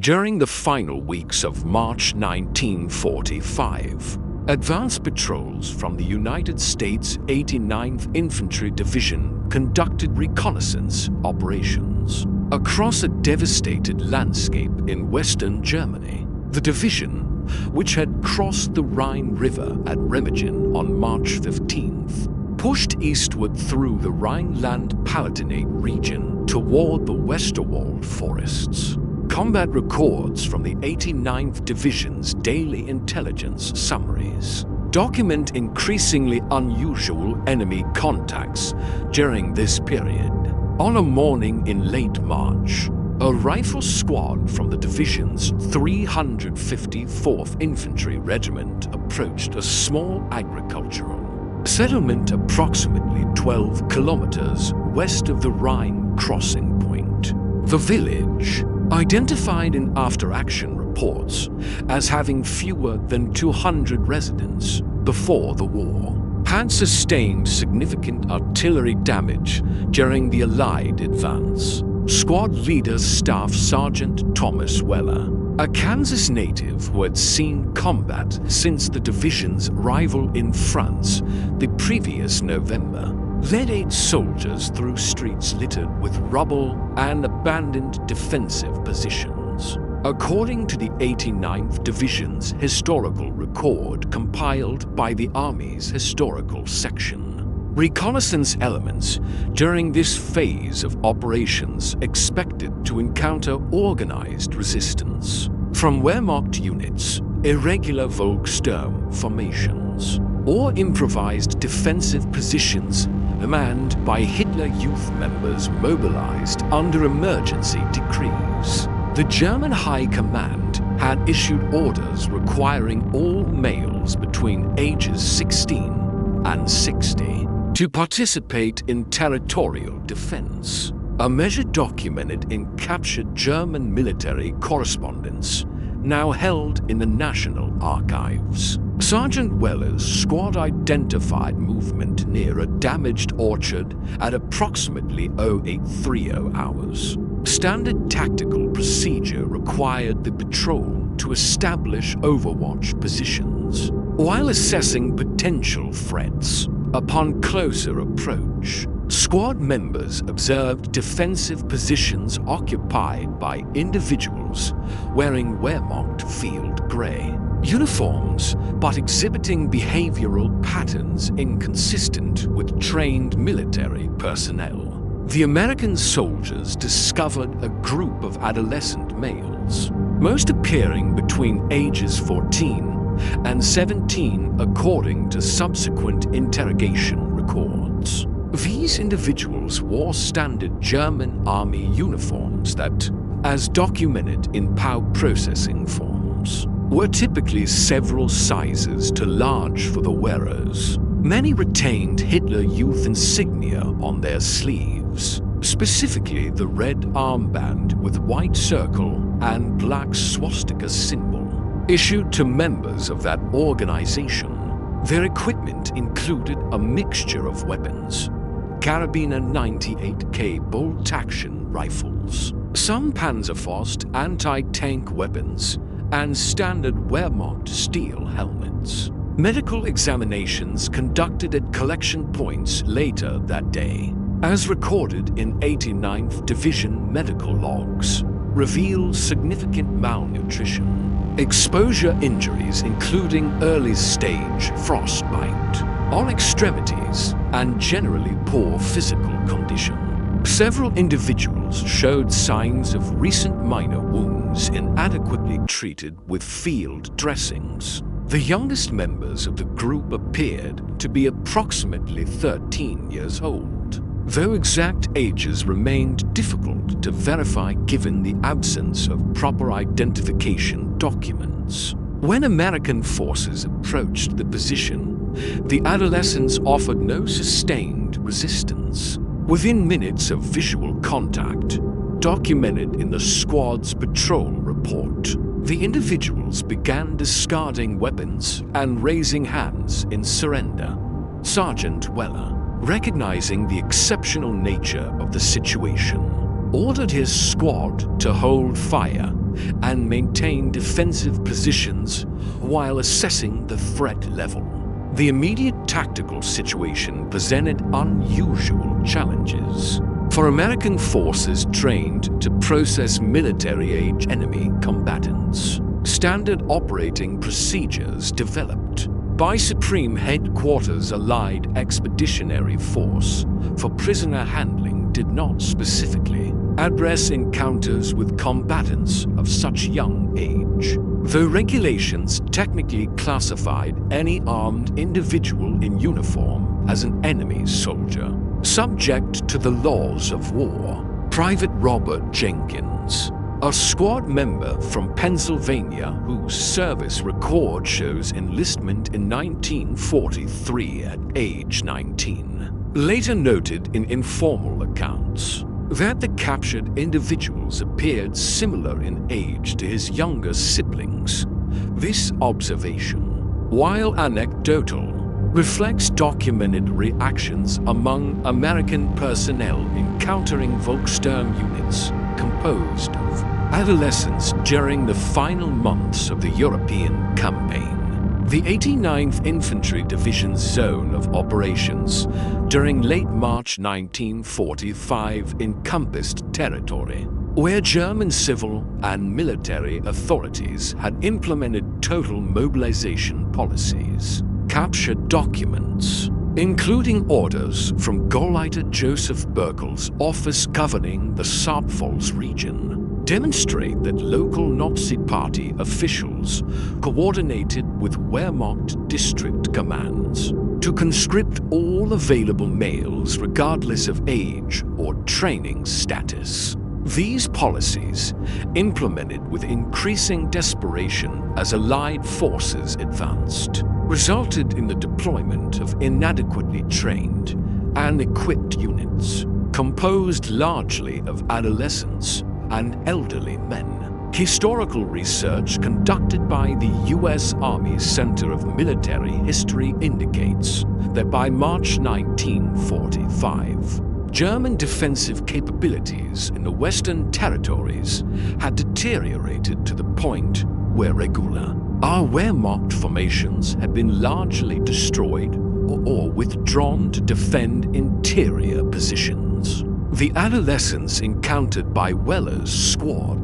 During the final weeks of March 1945, advance patrols from the United States 89th Infantry Division conducted reconnaissance operations across a devastated landscape in western Germany. The division, which had crossed the Rhine River at Remagen on March 15th, pushed eastward through the Rhineland-Palatinate region toward the Westerwald forests. Combat records from the 89th Division's daily intelligence summaries document increasingly unusual enemy contacts during this period. On a morning in late March, a rifle squad from the division's 354th Infantry Regiment approached a small agricultural settlement approximately 12 kilometers west of the Rhine crossing point. The village, identified in after-action reports as having fewer than 200 residents before the war, had sustained significant artillery damage during the Allied advance. Squad leader Staff Sergeant Thomas Weller, a Kansas native who had seen combat since the division's arrival in France the previous November, led 8 soldiers through streets littered with rubble and abandoned defensive positions. According to the 89th Division's historical record compiled by the Army's Historical Section, reconnaissance elements during this phase of operations expected to encounter organized resistance from Wehrmacht units, irregular Volkssturm formations, or improvised defensive positions manned by Hitler Youth members mobilized under emergency decrees. The German High Command had issued orders requiring all males between ages 16 and 60 to participate in territorial defense, a measure documented in captured German military correspondence now held in the National Archives. Sergeant Weller's squad identified movement near a damaged orchard at approximately 0830 hours. Standard tactical procedure required the patrol to establish overwatch positions while assessing potential threats. Upon closer approach, squad members observed defensive positions occupied by individuals wearing Wehrmacht field gray uniforms, but exhibiting behavioral patterns inconsistent with trained military personnel. The American soldiers discovered a group of adolescent males, most appearing between ages 14 and 17 according to subsequent interrogation records. These individuals wore standard German army uniforms that, as documented in POW processing forms, were typically several sizes too large for the wearers. Many retained Hitler Youth insignia on their sleeves, specifically the red armband with white circle and black swastika symbol, issued to members of that organization. Their equipment included a mixture of weapons: Carabiner 98K bolt-action rifles, some Panzerfausts anti-tank weapons, and standard Wehrmacht steel helmets. Medical examinations conducted at collection points later that day, as recorded in 89th Division medical logs, revealed significant malnutrition, exposure injuries including early-stage frostbite on extremities, and generally poor physical condition. Several individuals showed signs of recent minor wounds inadequately treated with field dressings. The youngest members of the group appeared to be approximately 13 years old, though exact ages remained difficult to verify given the absence of proper identification documents. When American forces approached the position, the adolescents offered no sustained resistance. Within minutes of visual contact, documented in the squad's patrol report, the individuals began discarding weapons and raising hands in surrender. Sergeant Weller, recognizing the exceptional nature of the situation, ordered his squad to hold fire and maintain defensive positions while assessing the threat level. The immediate tactical situation presented unusual challenges. For American forces trained to process military-age enemy combatants, standard operating procedures developed by Supreme Headquarters Allied Expeditionary Force for prisoner handling did not specifically address encounters with combatants of such young age, though regulations technically classified any armed individual in uniform as an enemy soldier, subject to the laws of war. Private Robert Jenkins, a squad member from Pennsylvania whose service record shows enlistment in 1943 at age 19, later noted in informal accounts that the captured individuals appeared similar in age to his younger siblings. This observation, while anecdotal, reflects documented reactions among American personnel encountering Volkssturm units composed of adolescents during the final months of the European campaign. The 89th Infantry Division's zone of operations during late March 1945 encompassed territory where German civil and military authorities had implemented total mobilization policies. Captured documents, including orders from Gauleiter Joseph Berkel's office governing the Saarpfalz region, demonstrate that local Nazi Party officials coordinated with Wehrmacht district commands to conscript all available males regardless of age or training status. These policies, implemented with increasing desperation as Allied forces advanced, resulted in the deployment of inadequately trained and equipped units, composed largely of adolescents and elderly men. Historical research conducted by the U.S. Army Center of Military History indicates that by March 1945, German defensive capabilities in the Western Territories had deteriorated to the point where regular, our Wehrmacht formations had been largely destroyed or withdrawn to defend interior positions. The adolescents encountered by Weller's squad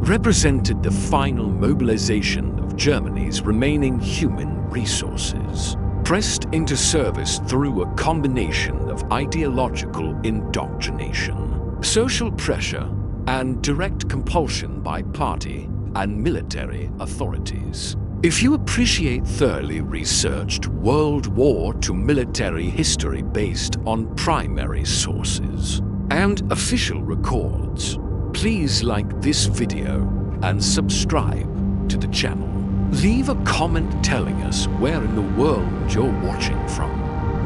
represented the final mobilization of Germany's remaining human resources, pressed into service through a combination of ideological indoctrination, social pressure, and direct compulsion by party and military authorities. If you appreciate thoroughly researched World War II military history based on primary sources and official records, please like this video and subscribe to the channel. Leave a comment telling us where in the world you're watching from.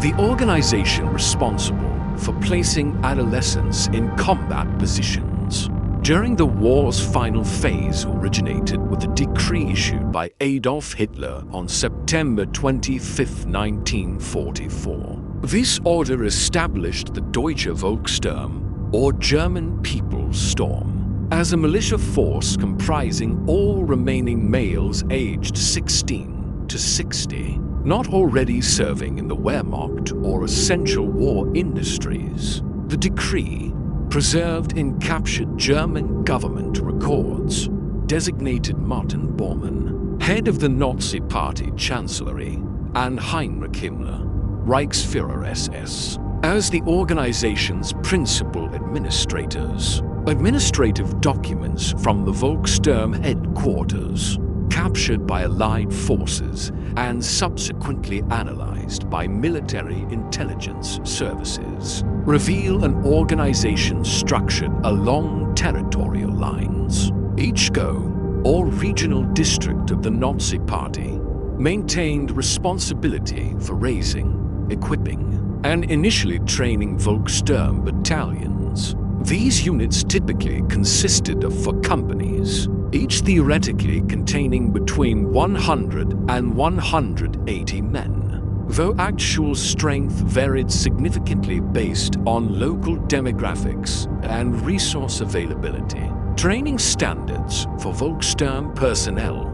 The organization responsible for placing adolescents in combat positions during the war's final phase originated with a decree issued by Adolf Hitler on September 25, 1944. This order established the Deutsche Volkssturm, or German People's Storm, as a militia force comprising all remaining males aged 16 to 60, not already serving in the Wehrmacht or essential war industries. The decree, preserved in captured German government records, designated Martin Bormann, head of the Nazi Party Chancellery, and Heinrich Himmler, Reichsführer SS, as the organization's principal administrators. Administrative documents from the Volkssturm headquarters, captured by Allied forces and subsequently analyzed by military intelligence services, reveal an organization structured along territorial lines. Each GO, or regional district of the Nazi Party, maintained responsibility for raising, equipping, and initially training Volkssturm battalions. These units typically consisted of 4 companies, each theoretically containing between 100 and 180 men, though actual strength varied significantly based on local demographics and resource availability. Training standards for Volkssturm personnel,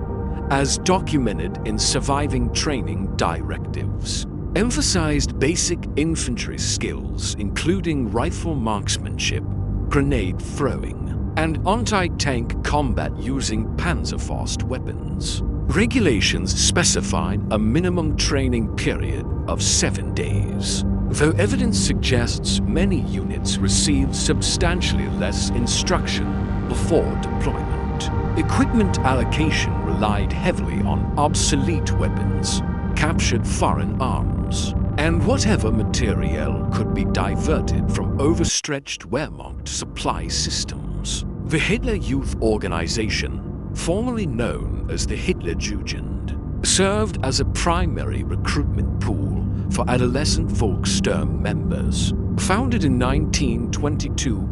as documented in surviving training directives, emphasized basic infantry skills including rifle marksmanship, grenade throwing, and anti-tank combat using Panzerfausts weapons. Regulations specified a minimum training period of 7 days, though evidence suggests many units received substantially less instruction before deployment. Equipment allocation relied heavily on obsolete weapons, captured foreign arms, and whatever materiel could be diverted from overstretched Wehrmacht supply systems. The Hitler Youth Organization, formerly known as the Hitler Jugend, served as a primary recruitment pool for adolescent Volkssturm members. Founded in 1922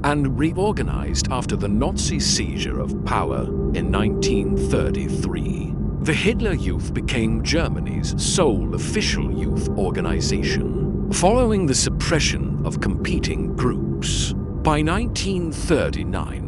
and reorganized after the Nazi seizure of power in 1933, the Hitler Youth became Germany's sole official youth organization, following the suppression of competing groups. By 1939,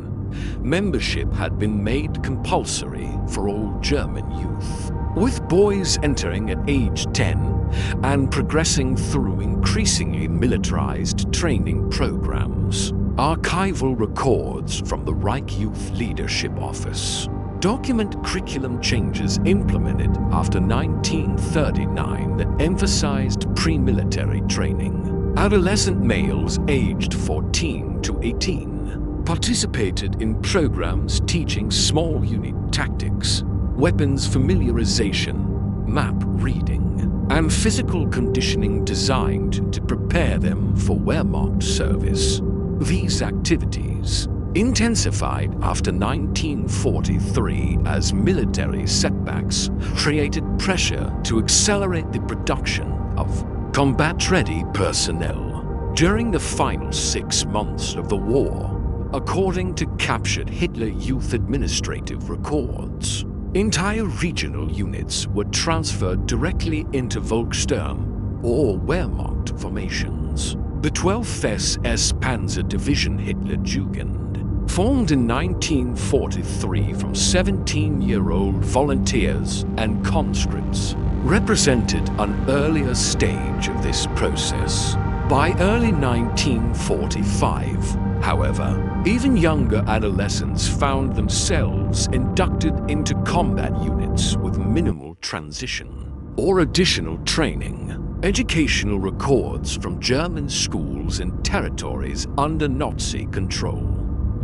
membership had been made compulsory for all German youth, with boys entering at age 10 and progressing through increasingly militarized training programs. Archival records from the Reich Youth Leadership Office document curriculum changes implemented after 1939 that emphasized pre-military training. Adolescent males aged 14 to 18 participated in programs teaching small unit tactics, weapons familiarization, map reading, and physical conditioning designed to prepare them for Wehrmacht service. These activities intensified after 1943 as military setbacks created pressure to accelerate the production of combat-ready personnel. During the final 6 months of the war, according to captured Hitler Youth administrative records, entire regional units were transferred directly into Volkssturm or Wehrmacht formations. The 12th SS Panzer Division Hitler Jugend, formed in 1943 from 17-year-old volunteers and conscripts, represented an earlier stage of this process. By early 1945, however, even younger adolescents found themselves inducted into combat units with minimal transition or additional training. Educational records from German schools in territories under Nazi control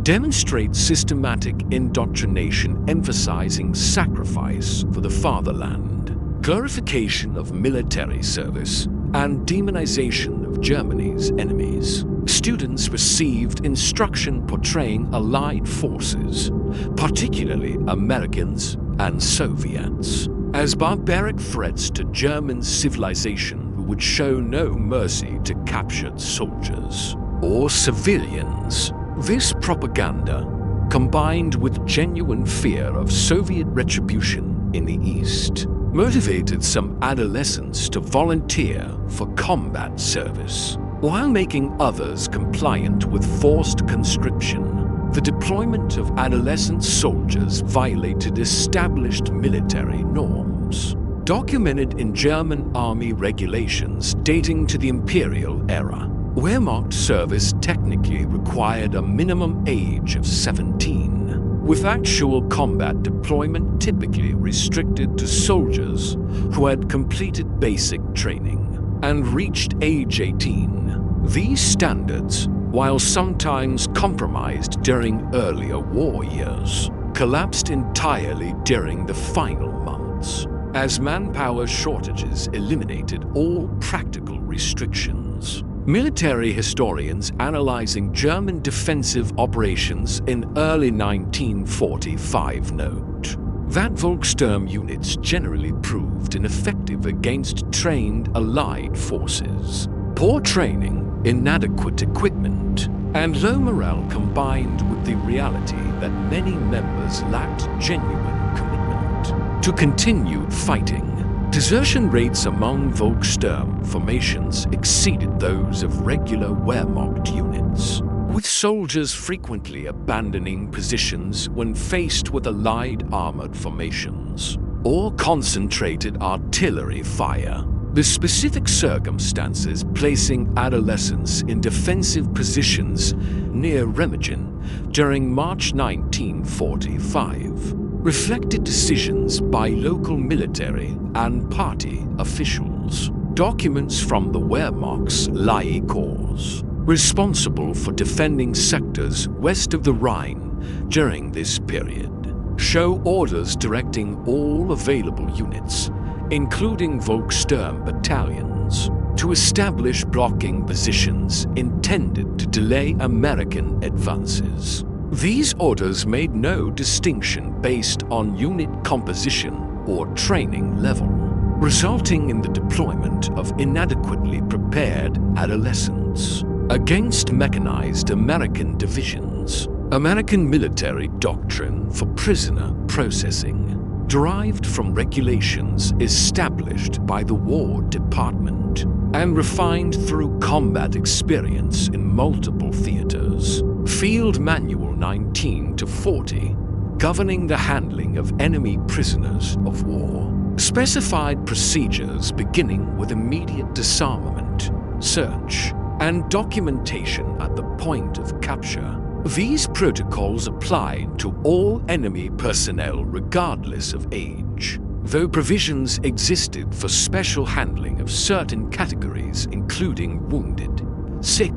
demonstrate systematic indoctrination emphasizing sacrifice for the fatherland, glorification of military service, and demonization of Germany's enemies. Students received instruction portraying Allied forces, particularly Americans and Soviets, as barbaric threats to German civilization who would show no mercy to captured soldiers or civilians. This propaganda, combined with genuine fear of Soviet retribution in the East, motivated some adolescents to volunteer for combat service, while making others compliant with forced conscription. The deployment of adolescent soldiers violated established military norms, documented in German army regulations dating to the imperial era. Wehrmacht service technically required a minimum age of 17, with actual combat deployment typically restricted to soldiers who had completed basic training and reached age 18. These standards, while sometimes compromised during earlier war years, collapsed entirely during the final months, as manpower shortages eliminated all practical restrictions. Military historians analyzing German defensive operations in early 1945 note that Volkssturm units generally proved ineffective against trained Allied forces. Poor training, inadequate equipment, and low morale combined with the reality that many members lacked genuine commitment to continued fighting. Desertion rates among Volkssturm formations exceeded those of regular Wehrmacht units. with soldiers frequently abandoning positions when faced with allied armored formations or concentrated artillery fire. The specific circumstances placing adolescents in defensive positions near Remagen during March 1945 reflected decisions by local military and party officials. Documents from the Wehrmacht's Lie Corps, responsible for defending sectors west of the Rhine during this period, show orders directing all available units, including Volkssturm battalions, to establish blocking positions intended to delay American advances. These orders made no distinction based on unit composition or training level, resulting in the deployment of inadequately prepared adolescents against mechanized American divisions. American military doctrine for prisoner processing, derived from regulations established by the War Department and refined through combat experience in multiple theaters. Field Manual 19-40, governing the handling of enemy prisoners of war, specified procedures beginning with immediate disarmament, search, and documentation at the point of capture. These protocols applied to all enemy personnel regardless of age, though provisions existed for special handling of certain categories including wounded, sick,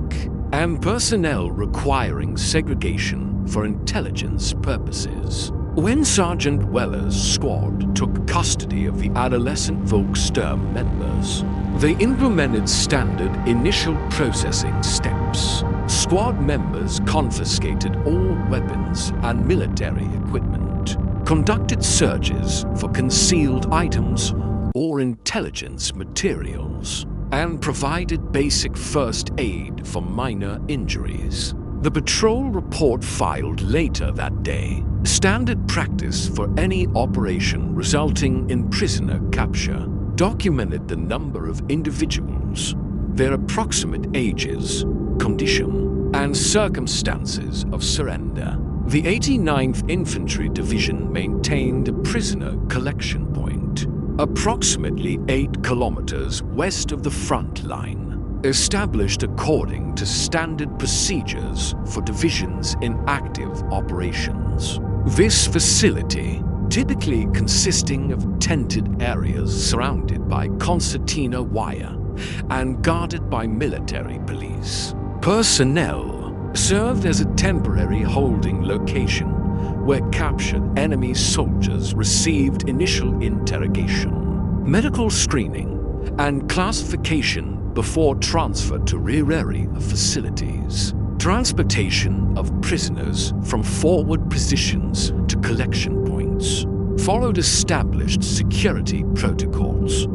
and personnel requiring segregation for intelligence purposes. When Sergeant Weller's squad took custody of the adolescent Volkssturm members, they implemented standard initial processing steps. Squad members confiscated all weapons and military equipment, conducted searches for concealed items or intelligence materials, and provided basic first aid for minor injuries. The patrol report filed later that day, standard practice for any operation resulting in prisoner capture, documented the number of individuals, their approximate ages, condition, and circumstances of surrender. The 89th Infantry Division maintained a prisoner collection point, approximately 8 kilometers west of the front line, established according to standard procedures for divisions in active operations. This facility, typically consisting of tented areas surrounded by concertina wire and guarded by military police personnel, served as a temporary holding location where captured enemy soldiers received initial interrogation, medical screening, and classification before transfer to rear area facilities. Transportation of prisoners from forward positions to collection points followed established security protocols.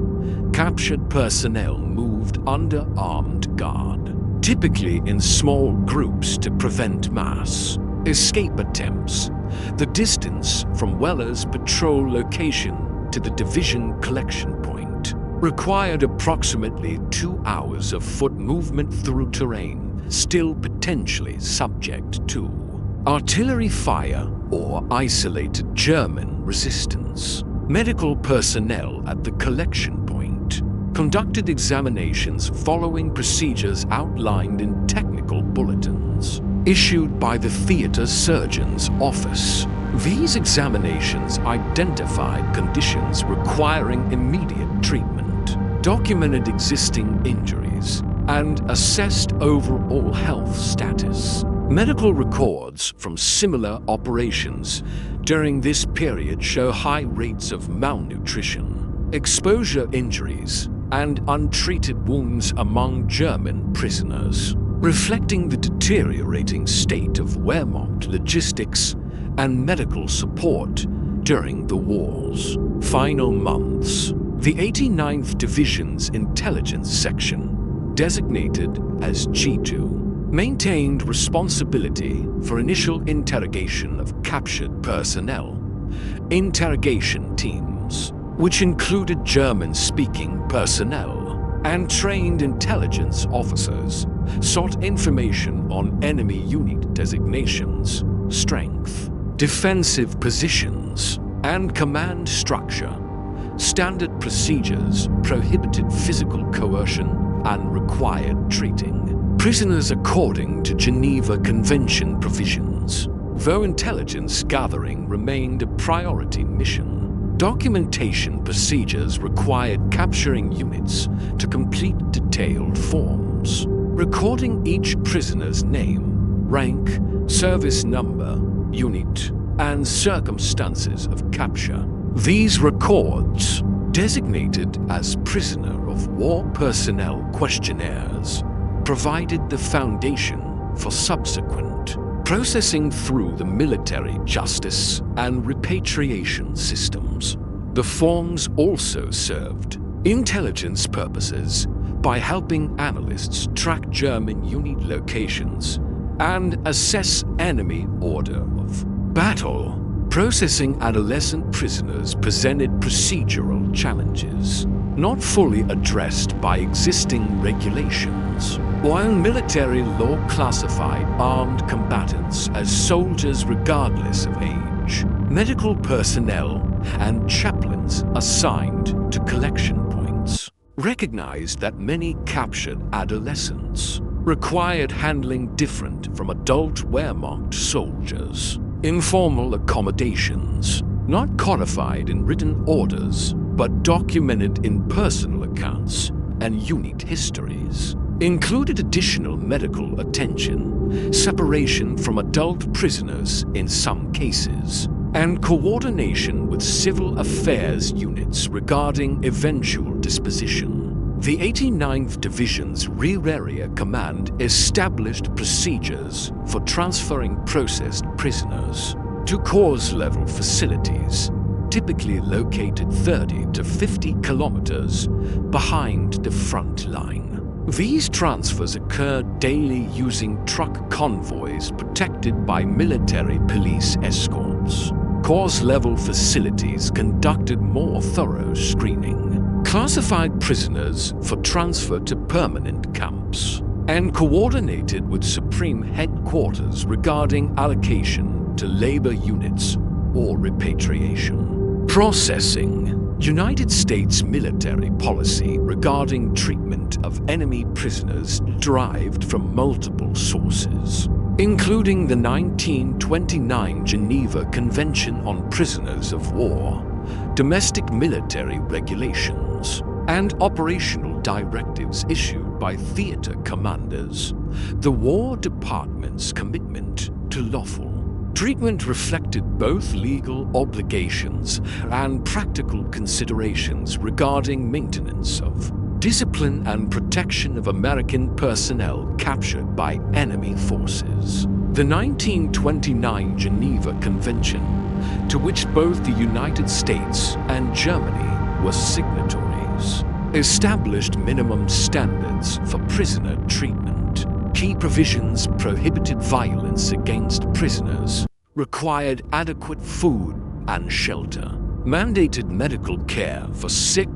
Captured personnel moved under armed guard, typically in small groups to prevent mass escape attempts. The distance from Weller's patrol location to the division collection point required approximately 2 hours of foot movement through terrain still potentially subject to artillery fire or isolated German resistance. Medical personnel at the collection point conducted examinations following procedures outlined in technical bulletins issued by the theater surgeon's office. These examinations identified conditions requiring immediate treatment, documented existing injuries, and assessed overall health status. Medical records from similar operations during this period show high rates of malnutrition, exposure injuries, and untreated wounds among German prisoners, reflecting the deteriorating state of Wehrmacht logistics and medical support during the war's final months. The 89th Division's intelligence section, designated as G2, maintained responsibility for initial interrogation of captured personnel. Interrogation teams, which included German-speaking personnel and trained intelligence officers, sought information on enemy unit designations, strength, defensive positions, and command structure. Standard procedures prohibited physical coercion and required treating prisoners according to Geneva Convention provisions. Though intelligence gathering remained a priority mission, documentation procedures required capturing units to complete detailed forms, recording each prisoner's name, rank, service number, unit, and circumstances of capture. These records, designated as prisoner of war personnel questionnaires, provided the foundation for subsequent processing through the military justice and repatriation systems. The forms also served intelligence purposes by helping analysts track German unit locations and assess enemy order of battle. Processing adolescent prisoners presented procedural challenges, not fully addressed by existing regulations. While military law classified armed combatants as soldiers regardless of age, medical personnel and chaplains assigned to collection points recognized that many captured adolescents required handling different from adult Wehrmacht soldiers. Informal accommodations, not codified in written orders, but documented in personal accounts and unit histories, included additional medical attention, separation from adult prisoners in some cases, and coordination with civil affairs units regarding eventual disposition. The 89th Division's Rear Area Command established procedures for transferring processed prisoners to Corps-level facilities, typically located 30 to 50 kilometers behind the front line. These transfers occurred daily using truck convoys protected by military police escorts. Corps-level facilities conducted more thorough screening, classified prisoners for transfer to permanent camps, and coordinated with Supreme Headquarters regarding allocation to labor units or repatriation. Processing. United States military policy regarding treatment of enemy prisoners derived from multiple sources, including the 1929 Geneva Convention on Prisoners of War, domestic military regulations, and operational directives issued by theater commanders. The War Department's commitment to lawful treatment reflected both legal obligations and practical considerations regarding maintenance of discipline and protection of American personnel captured by enemy forces. The 1929 Geneva Convention, to which both the United States and Germany were signatories, established minimum standards for prisoner treatment. Key provisions prohibited violence against prisoners, required adequate food and shelter, mandated medical care for sick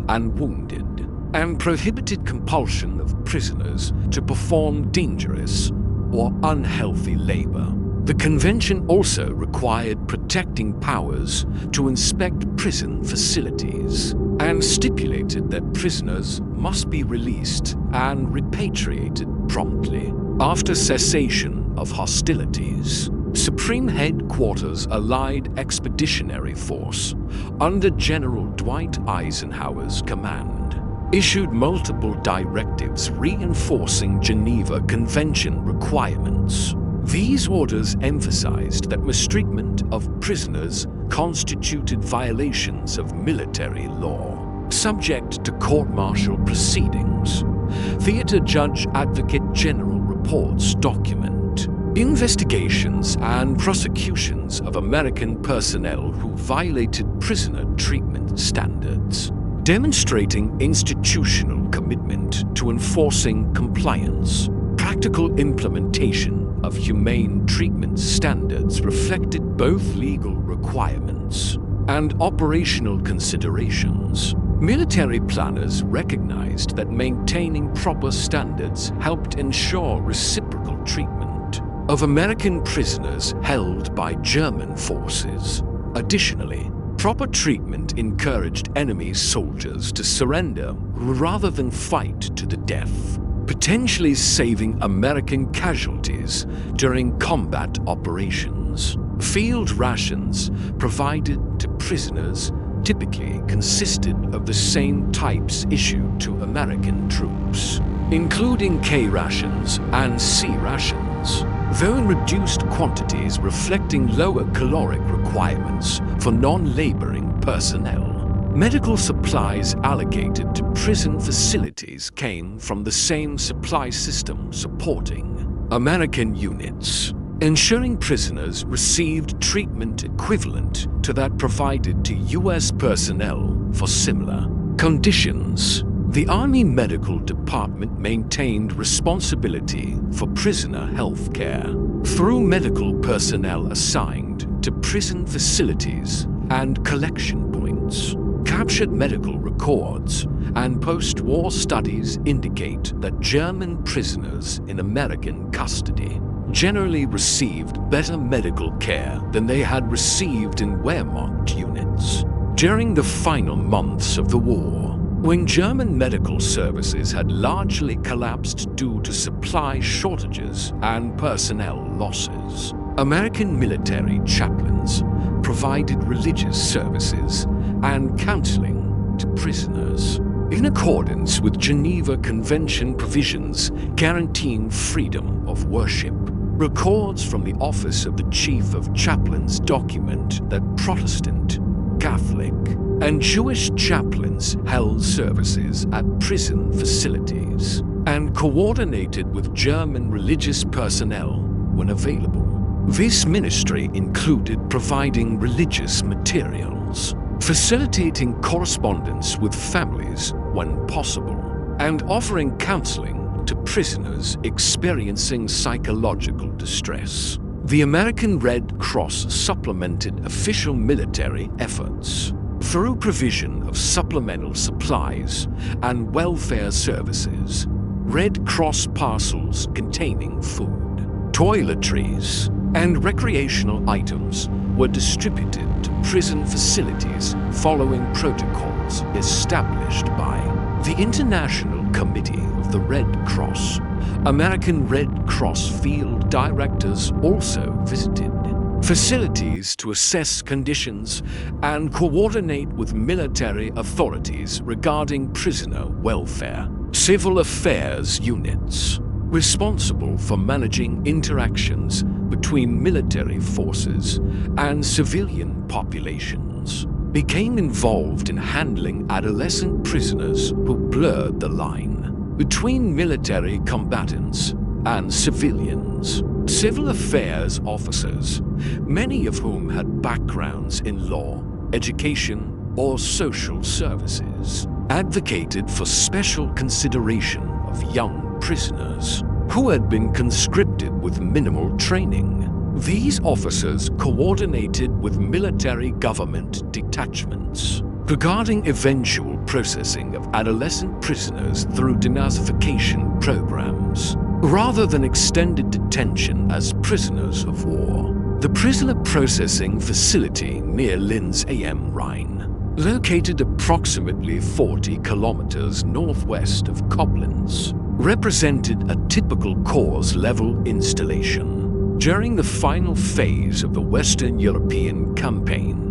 and wounded, and prohibited compulsion of prisoners to perform dangerous or unhealthy labor. The convention also required protecting powers to inspect prison facilities and stipulated that prisoners must be released and repatriated promptly after cessation of hostilities. Supreme Headquarters Allied Expeditionary Force, under General Dwight Eisenhower's command, issued multiple directives reinforcing Geneva Convention requirements. These orders emphasized that mistreatment of prisoners constituted violations of military law, subject to court-martial proceedings. Theater Judge Advocate General reports document investigations and prosecutions of American personnel who violated prisoner treatment standards, demonstrating institutional commitment to enforcing compliance. Practical implementation of humane treatment standards reflected both legal requirements and operational considerations. Military planners recognized that maintaining proper standards helped ensure reciprocal treatment of American prisoners held by German forces. Additionally, proper treatment encouraged enemy soldiers to surrender rather than fight to the death, potentially saving American casualties during combat operations. Field rations provided to prisoners typically consisted of the same types issued to American troops, including K rations and C rations, though in reduced quantities reflecting lower caloric requirements for non-laboring personnel. Medical supplies allocated to prison facilities came from the same supply system supporting American units, ensuring prisoners received treatment equivalent to that provided to U.S. personnel for similar conditions. The Army Medical Department maintained responsibility for prisoner health care through medical personnel assigned to prison facilities and collection points. Captured medical records and post-war studies indicate that German prisoners in American custody generally received better medical care than they had received in Wehrmacht units during the final months of the war, when German medical services had largely collapsed due to supply shortages and personnel losses. American military chaplains provided religious services and counseling to prisoners, in accordance with Geneva Convention provisions guaranteeing freedom of worship. Records from the Office of the Chief of Chaplains document that Protestant, Catholic, and Jewish chaplains held services at prison facilities and coordinated with German religious personnel when available. This ministry included providing religious materials, facilitating correspondence with families when possible, and offering counseling to prisoners experiencing psychological distress. The American Red Cross supplemented official military efforts through provision of supplemental supplies and welfare services. Red Cross parcels containing food, toiletries, and recreational items were distributed to prison facilities following protocols established by the International Committee of the Red Cross. American Red Cross field directors also visited facilities to assess conditions and coordinate with military authorities regarding prisoner welfare. Civil affairs units, responsible for managing interactions between military forces and civilian populations, became involved in handling adolescent prisoners who blurred the line between military combatants and civilians. Civil affairs officers, many of whom had backgrounds in law, education, or social services, advocated for special consideration of young prisoners who had been conscripted with minimal training. These officers coordinated with military government detachments regarding eventual processing of adolescent prisoners through denazification programs, rather than extended detention as prisoners of war. The prisoner processing facility near Linz am Rhein, located approximately 40 kilometers northwest of Koblenz, represented a typical Corps-level installation during the final phase of the Western European campaign,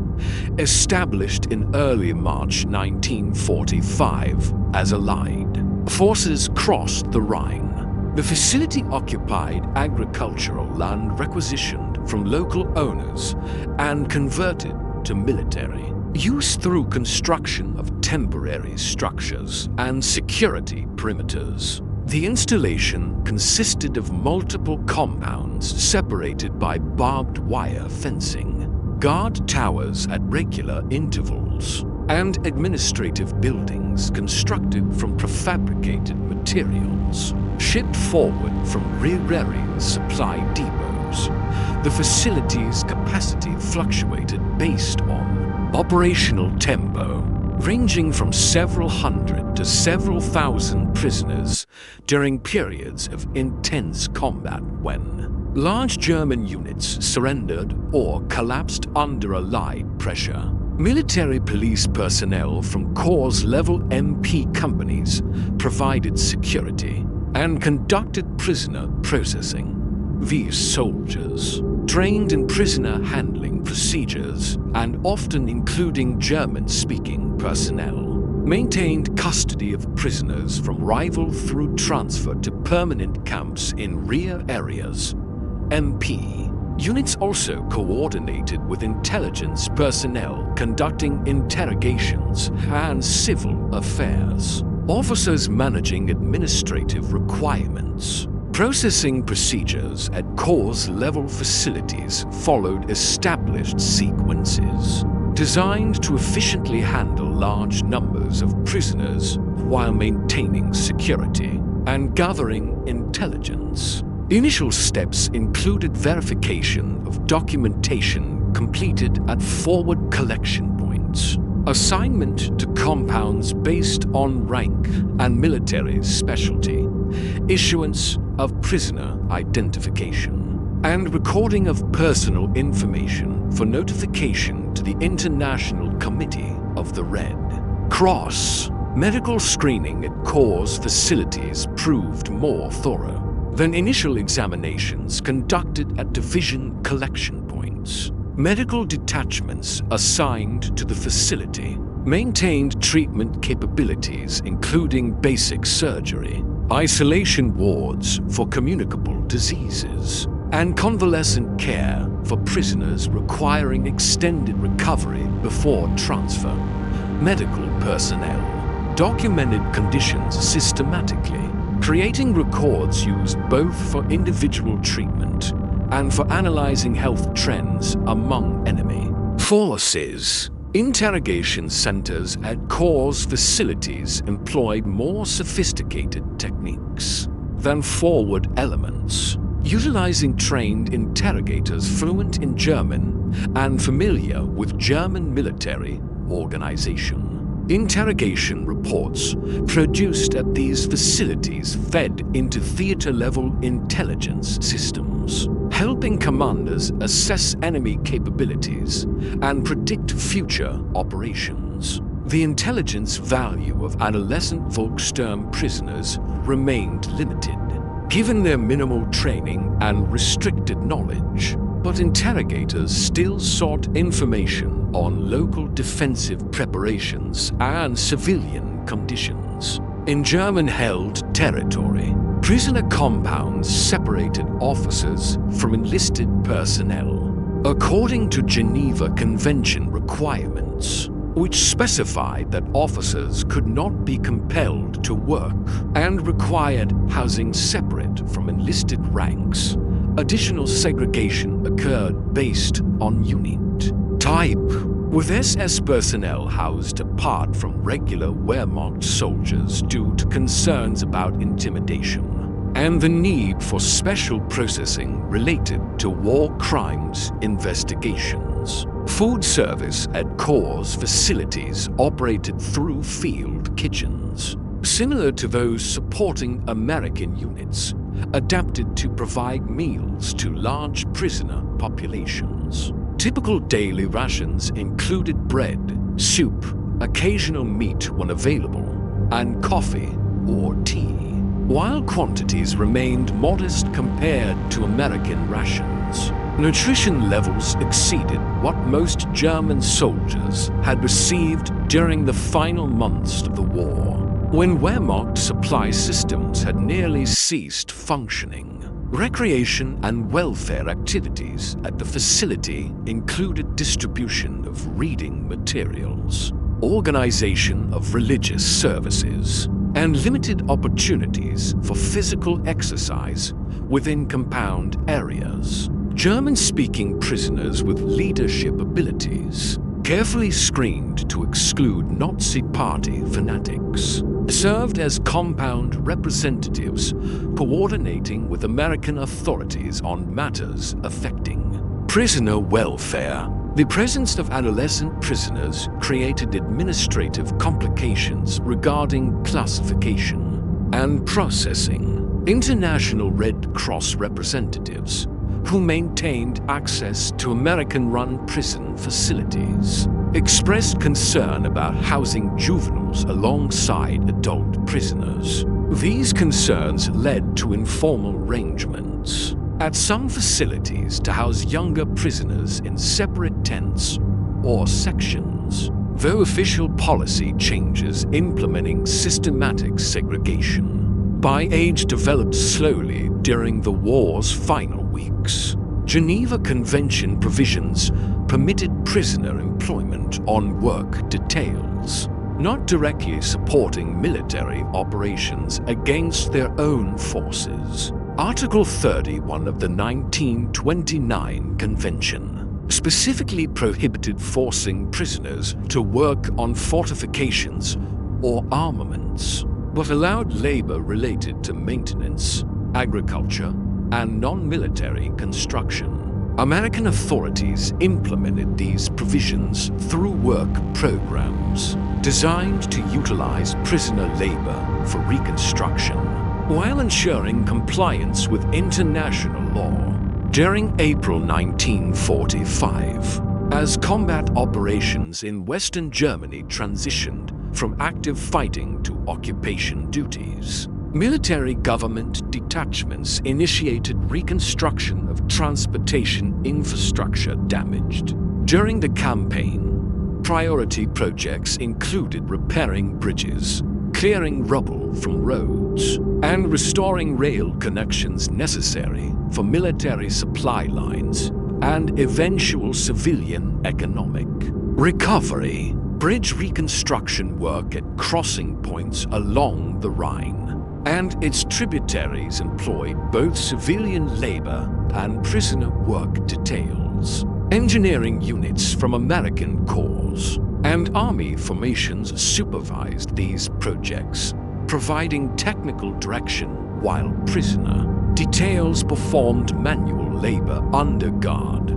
established in early March 1945 as Allied forces crossed the Rhine. The facility occupied agricultural land requisitioned from local owners and converted to military use through construction of temporary structures and security perimeters. The installation consisted of multiple compounds separated by barbed wire fencing, guard towers at regular intervals, and administrative buildings constructed from prefabricated materials shipped forward from rear-area supply depots. The facility's capacity fluctuated based on operational tempo ranging from several hundred to several thousand prisoners during periods of intense combat when large German units surrendered or collapsed under Allied pressure. Military police personnel from Corps-level MP companies provided security and conducted prisoner processing. These soldiers, trained in prisoner handling procedures and often including German-speaking personnel, maintained custody of prisoners from arrival through transfer to permanent camps in rear areas. MP units also coordinated with intelligence personnel conducting interrogations and civil affairs. Officers managing administrative requirements. Processing procedures at Corps-level facilities followed established sequences, designed to efficiently handle large numbers of prisoners while maintaining security and gathering intelligence. Initial steps included verification of documentation completed at forward collection points, assignment to compounds based on rank and military specialty, issuance of prisoner identification, and recording of personal information for notification to the International Committee of the Red Cross. Medical screening at Corps facilities proved more thorough than initial examinations conducted at division collection points. Medical detachments assigned to the facility maintained treatment capabilities including basic surgery, isolation wards for communicable diseases, and convalescent care for prisoners requiring extended recovery before transfer. Medical personnel documented conditions systematically, creating records used both for individual treatment and for analyzing health trends among enemy forces. Interrogation centers at Corps facilities employed more sophisticated techniques than forward elements, utilizing trained interrogators fluent in German and familiar with German military organization. Interrogation reports produced at these facilities fed into theater-level intelligence systems, helping commanders assess enemy capabilities and predict future operations. The intelligence value of adolescent Volkssturm prisoners remained limited, given their minimal training and restricted knowledge, but interrogators still sought information on local defensive preparations and civilian conditions. In German-held territory, prisoner compounds separated officers from enlisted personnel, according to Geneva Convention requirements, which specified that officers could not be compelled to work and required housing separate from enlisted ranks. Additional segregation occurred based on unit type, with SS personnel housed apart from regular Wehrmacht soldiers due to concerns about intimidation and the need for special processing related to war crimes investigations. Food service at Corps facilities operated through field kitchens, similar to those supporting American units, adapted to provide meals to large prisoner populations. Typical daily rations included bread, soup, occasional meat when available, and coffee or tea, while quantities remained modest compared to American rations. Nutrition levels exceeded what most German soldiers had received during the final months of the war, when Wehrmacht supply systems had nearly ceased functioning. Recreation and welfare activities at the facility included distribution of reading materials, organization of religious services, and limited opportunities for physical exercise within compound areas. German-speaking prisoners with leadership abilities, carefully screened to exclude Nazi Party fanatics, served as compound representatives coordinating with American authorities on matters affecting prisoner welfare The presence of adolescent prisoners created administrative complications regarding classification and processing. International Red Cross representatives, who maintained access to American-run prison facilities, expressed concern about housing juveniles alongside adult prisoners. These concerns led to informal arrangements at some facilities to house younger prisoners in separate tents or sections, though official policy changes implementing systematic segregation by age developed slowly during the war's final weeks. Geneva Convention provisions permitted prisoner employment on work details, not directly supporting military operations against their own forces. Article 31 of the 1929 Convention specifically prohibited forcing prisoners to work on fortifications or armaments, but allowed labor related to maintenance, agriculture, and non-military construction. American authorities implemented these provisions through work programs designed to utilize prisoner labor for reconstruction, while ensuring compliance with international law. During April 1945, as combat operations in Western Germany transitioned from active fighting to occupation duties, military government detachments initiated reconstruction of transportation infrastructure damaged. During the campaign, priority projects included repairing bridges, clearing rubble from roads, and restoring rail connections necessary for military supply lines and eventual civilian economic recovery. Bridge reconstruction work at crossing points along the Rhine and its tributaries employed both civilian labor and prisoner work details. Engineering units from American corps and army formations supervised these projects, providing technical direction while prisoner details performed manual labor under guard.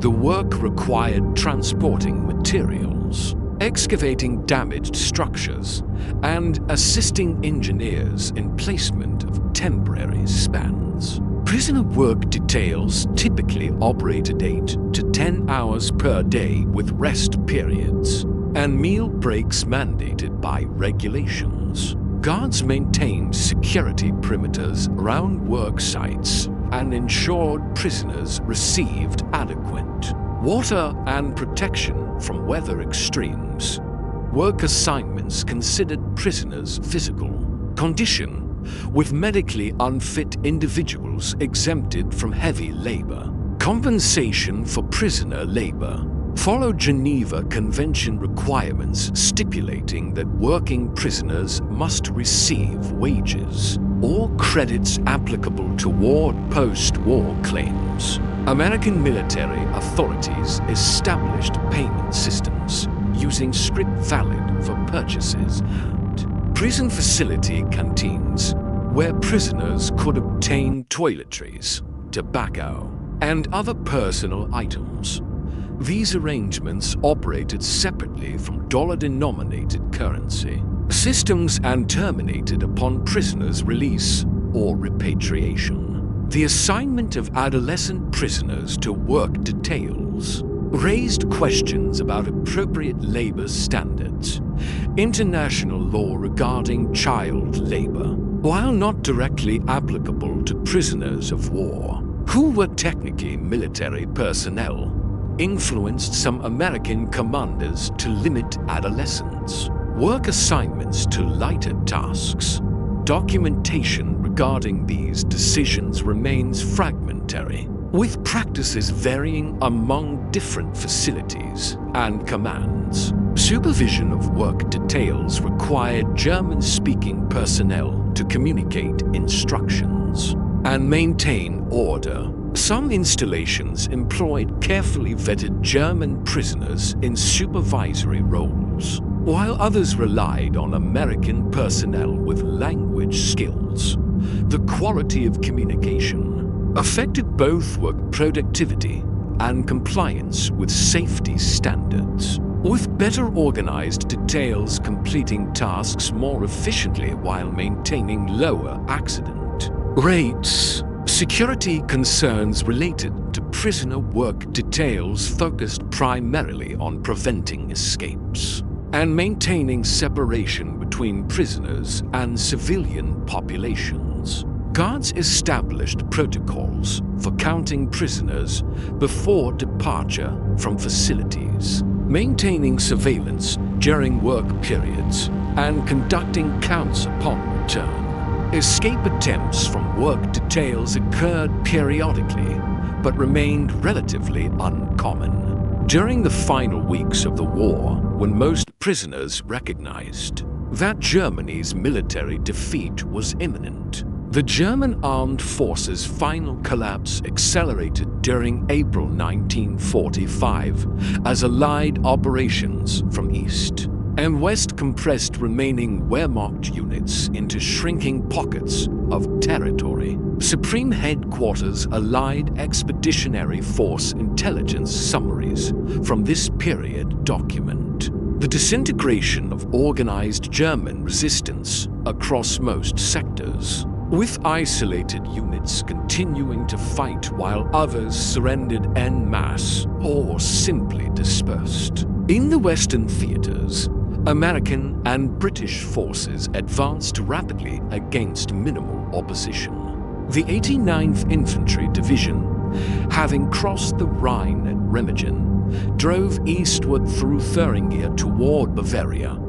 The work required transporting materials, excavating damaged structures, and assisting engineers in placement of temporary spans. Prisoner work details typically operated 8 to 10 hours per day with rest periods and meal breaks mandated by regulations. Guards maintained security perimeters around work sites and ensured prisoners received adequate water and protection from weather extremes. Work assignments considered prisoners' physical condition, with medically unfit individuals exempted from heavy labor. Compensation for prisoner labor followed Geneva Convention requirements stipulating that working prisoners must receive wages or credits applicable toward post-war claims. American military authorities established payment systems using scrip valid for purchases and prison facility canteens where prisoners could obtain toiletries, tobacco, and other personal items. These arrangements operated separately from dollar-denominated currency systems and terminated upon prisoners' release or repatriation. The assignment of adolescent prisoners to work details raised questions about appropriate labor standards, international law regarding child labor, while not directly applicable to prisoners of war, who were technically military personnel, influenced some American commanders to limit adolescents. Work assignments to lighter tasks. Documentation regarding these decisions remains fragmentary, with practices varying among different facilities and commands. Supervision of work details required German-speaking personnel to communicate instructions and maintain order. Some installations employed carefully vetted German prisoners in supervisory roles, while others relied on American personnel with language skills. The quality of communication affected both work productivity and compliance with safety standards, with better organized details completing tasks more efficiently while maintaining lower accident rates. Security concerns related to prisoner work details focused primarily on preventing escapes and maintaining separation between prisoners and civilian populations. Guards established protocols for counting prisoners before departure from facilities, maintaining surveillance during work periods, and conducting counts upon return. Escape attempts from work details occurred periodically, but remained relatively uncommon. During the final weeks of the war, when most prisoners recognized that Germany's military defeat was imminent, the German armed forces' final collapse accelerated during April 1945 as Allied operations from East and West compressed remaining Wehrmacht units into shrinking pockets of territory. Supreme Headquarters Allied Expeditionary Force intelligence summaries from this period document the disintegration of organized German resistance across most sectors, with isolated units continuing to fight while others surrendered en masse or simply dispersed. In the Western theaters, American and British forces advanced rapidly against minimal opposition. The 89th Infantry Division, having crossed the Rhine at Remagen, drove eastward through Thuringia toward Bavaria,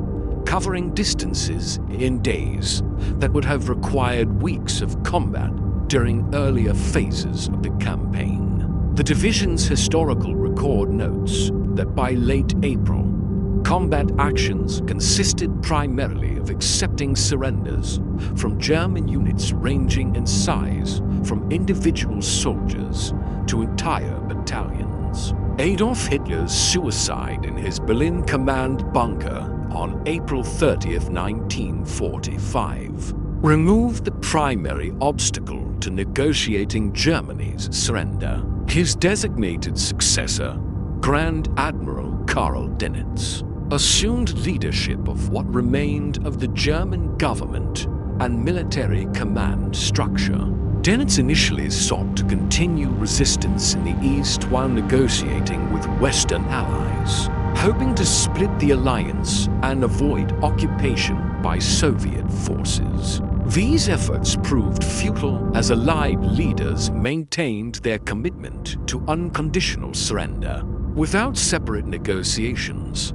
covering distances in days that would have required weeks of combat during earlier phases of the campaign. The division's historical record notes that by late April, combat actions consisted primarily of accepting surrenders from German units ranging in size from individual soldiers to entire battalions. Adolf Hitler's suicide in his Berlin command bunker on April 30th, 1945, removed the primary obstacle to negotiating Germany's surrender. His designated successor, Grand Admiral Karl Dönitz, assumed leadership of what remained of the German government and military command structure. Dönitz initially sought to continue resistance in the East while negotiating with Western allies, hoping to split the alliance and avoid occupation by Soviet forces. These efforts proved futile as Allied leaders maintained their commitment to unconditional surrender. Without separate negotiations,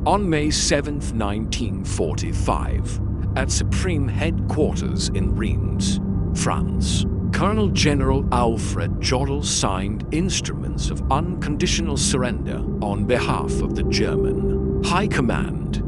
on May 7, 1945, at Supreme Headquarters in Reims, France, Colonel General Alfred Jodl signed instruments of unconditional surrender on behalf of the German High Command.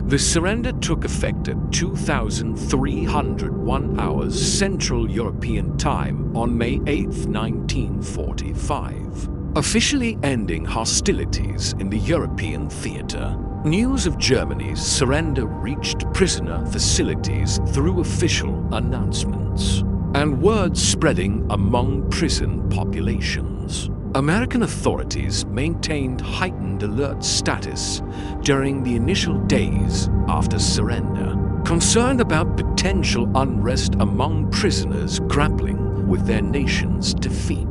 The surrender took effect at 2301 hours Central European Time on May 8, 1945, officially ending hostilities in the European theater. News of Germany's surrender reached prisoner facilities through official announcements, and word spreading among prison populations. American authorities maintained heightened alert status during the initial days after surrender, concerned about potential unrest among prisoners grappling with their nation's defeat.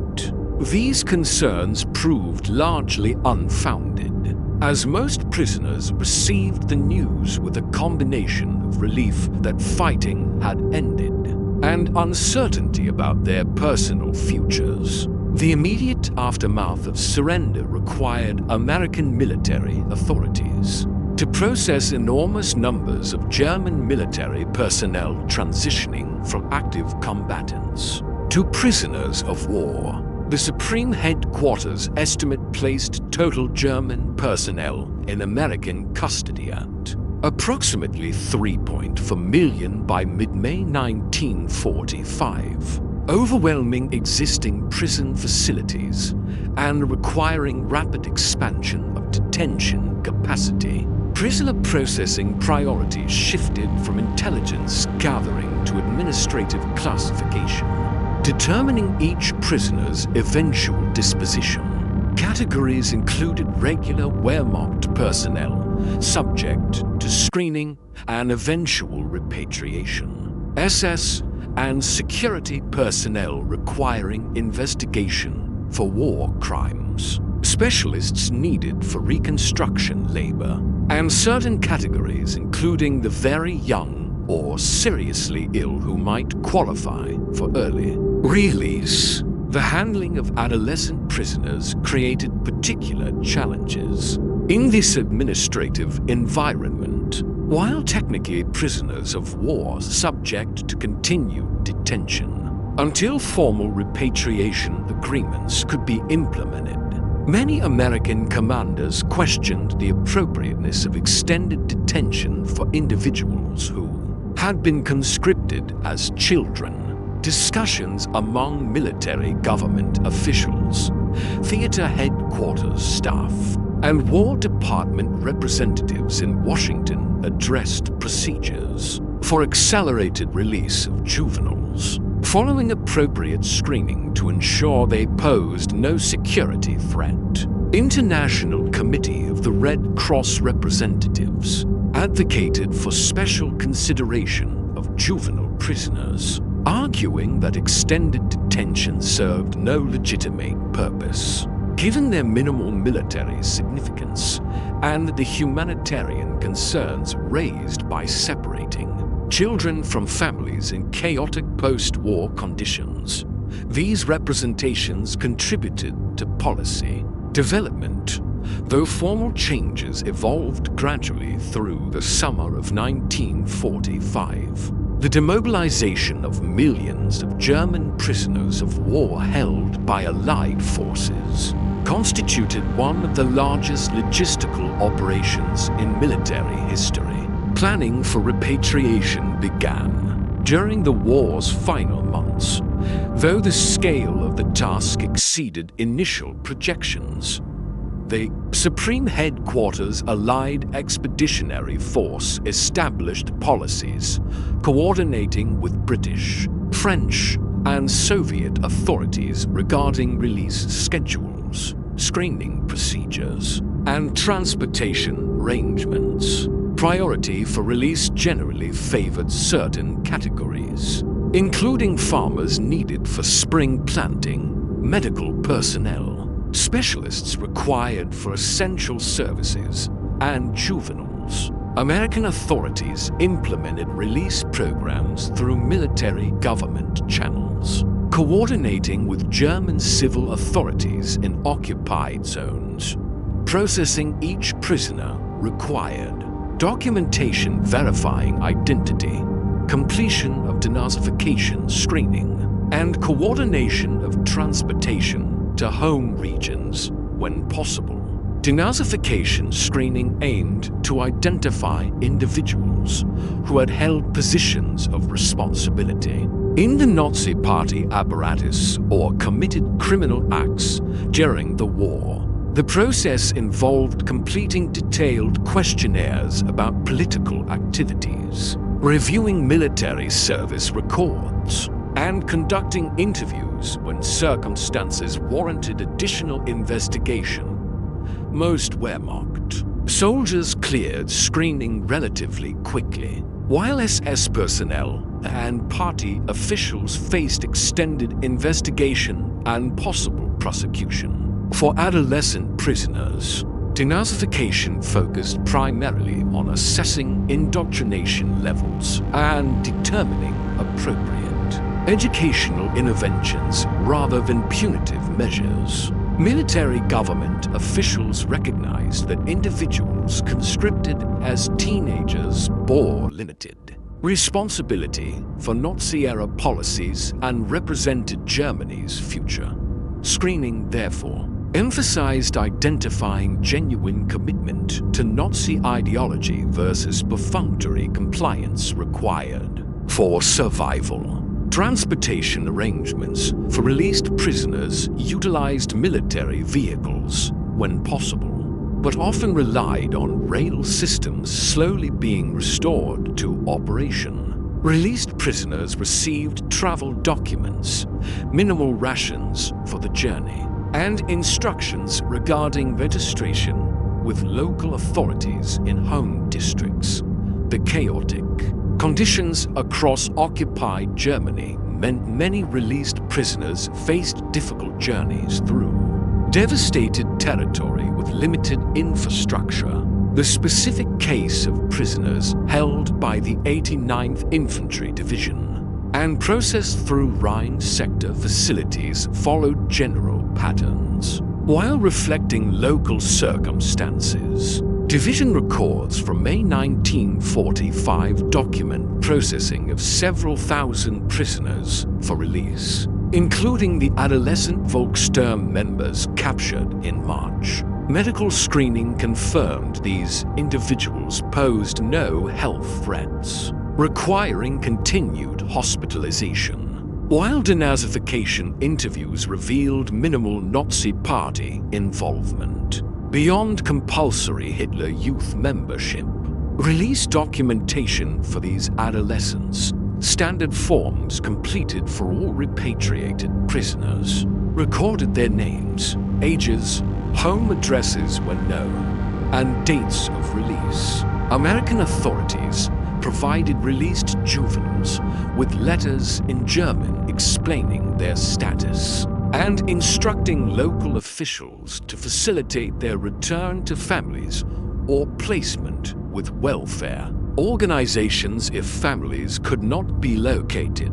These concerns proved largely unfounded, as most prisoners received the news with a combination of relief that fighting had ended and uncertainty about their personal futures. The immediate aftermath of surrender required American military authorities to process enormous numbers of German military personnel transitioning from active combatants to prisoners of war. The Supreme Headquarters estimate placed total German personnel in American custody at approximately 3.4 million by mid-May 1945, overwhelming existing prison facilities and requiring rapid expansion of detention capacity. Prisoner processing priorities shifted from intelligence gathering to administrative classification, determining each prisoner's eventual disposition. Categories included regular Wehrmacht personnel, subject to screening and eventual repatriation, SS and security personnel requiring investigation for war crimes, specialists needed for reconstruction labor, and certain categories including the very young or seriously ill who might qualify for early release. The handling of adolescent prisoners created particular challenges. In this administrative environment, while technically prisoners of war subject to continued detention until formal repatriation agreements could be implemented, many American commanders questioned the appropriateness of extended detention for individuals who had been conscripted as children. Discussions among military government officials, theater headquarters staff, and War Department representatives in Washington addressed procedures for accelerated release of juveniles, following appropriate screening to ensure they posed no security threat. International Committee of the Red Cross representatives advocated for special consideration of juvenile prisoners, arguing that extended detention served no legitimate purpose, given their minimal military significance and the humanitarian concerns raised by separating children from families in chaotic post-war conditions. These representations contributed to policy development, though formal changes evolved gradually through the summer of 1945. The demobilization of millions of German prisoners of war held by Allied forces constituted one of the largest logistical operations in military history. Planning for repatriation began during the war's final months, though the scale of the task exceeded initial projections. The Supreme Headquarters Allied Expeditionary Force established policies coordinating with British, French, and Soviet authorities regarding release schedules, screening procedures, and transportation arrangements. Priority for release generally favored certain categories, including farmers needed for spring planting, medical personnel, specialists required for essential services, and juveniles. American authorities implemented release programs through military government channels, coordinating with German civil authorities in occupied zones. Processing each prisoner required documentation verifying identity, completion of denazification screening, and coordination of transportation to home regions when possible. Denazification screening aimed to identify individuals who had held positions of responsibility in the Nazi Party apparatus or committed criminal acts during the war. The process involved completing detailed questionnaires about political activities, reviewing military service records, and conducting interviews when circumstances warranted additional investigation. Most Wehrmacht soldiers cleared screening relatively quickly, while SS personnel and party officials faced extended investigation and possible prosecution. For adolescent prisoners, denazification focused primarily on assessing indoctrination levels and determining appropriate educational interventions rather than punitive measures. Military government officials recognized that individuals conscripted as teenagers bore limited responsibility for Nazi-era policies and represented Germany's future. Screening, therefore, emphasized identifying genuine commitment to Nazi ideology versus perfunctory compliance required for survival. Transportation arrangements for released prisoners utilized military vehicles when possible, but often relied on rail systems slowly being restored to operation. Released prisoners received travel documents, minimal rations for the journey, and instructions regarding registration with local authorities in home districts. The chaotic conditions across occupied Germany meant many released prisoners faced difficult journeys through devastated territory with limited infrastructure. The specific case of prisoners held by the 89th Infantry Division and processed through Rhine sector facilities followed general patterns. While reflecting local circumstances, division records from May 1945 document processing of several thousand prisoners for release, including the adolescent Volkssturm members captured in March. Medical screening confirmed these individuals posed no health threats, requiring continued hospitalization. While denazification interviews revealed minimal Nazi Party involvement, beyond compulsory Hitler Youth membership, release documentation for these adolescents, standard forms completed for all repatriated prisoners, recorded their names, ages, home addresses when known, and dates of release. American authorities provided released juveniles with letters in German explaining their status and instructing local officials to facilitate their return to families or placement with welfare organizations if families could not be located.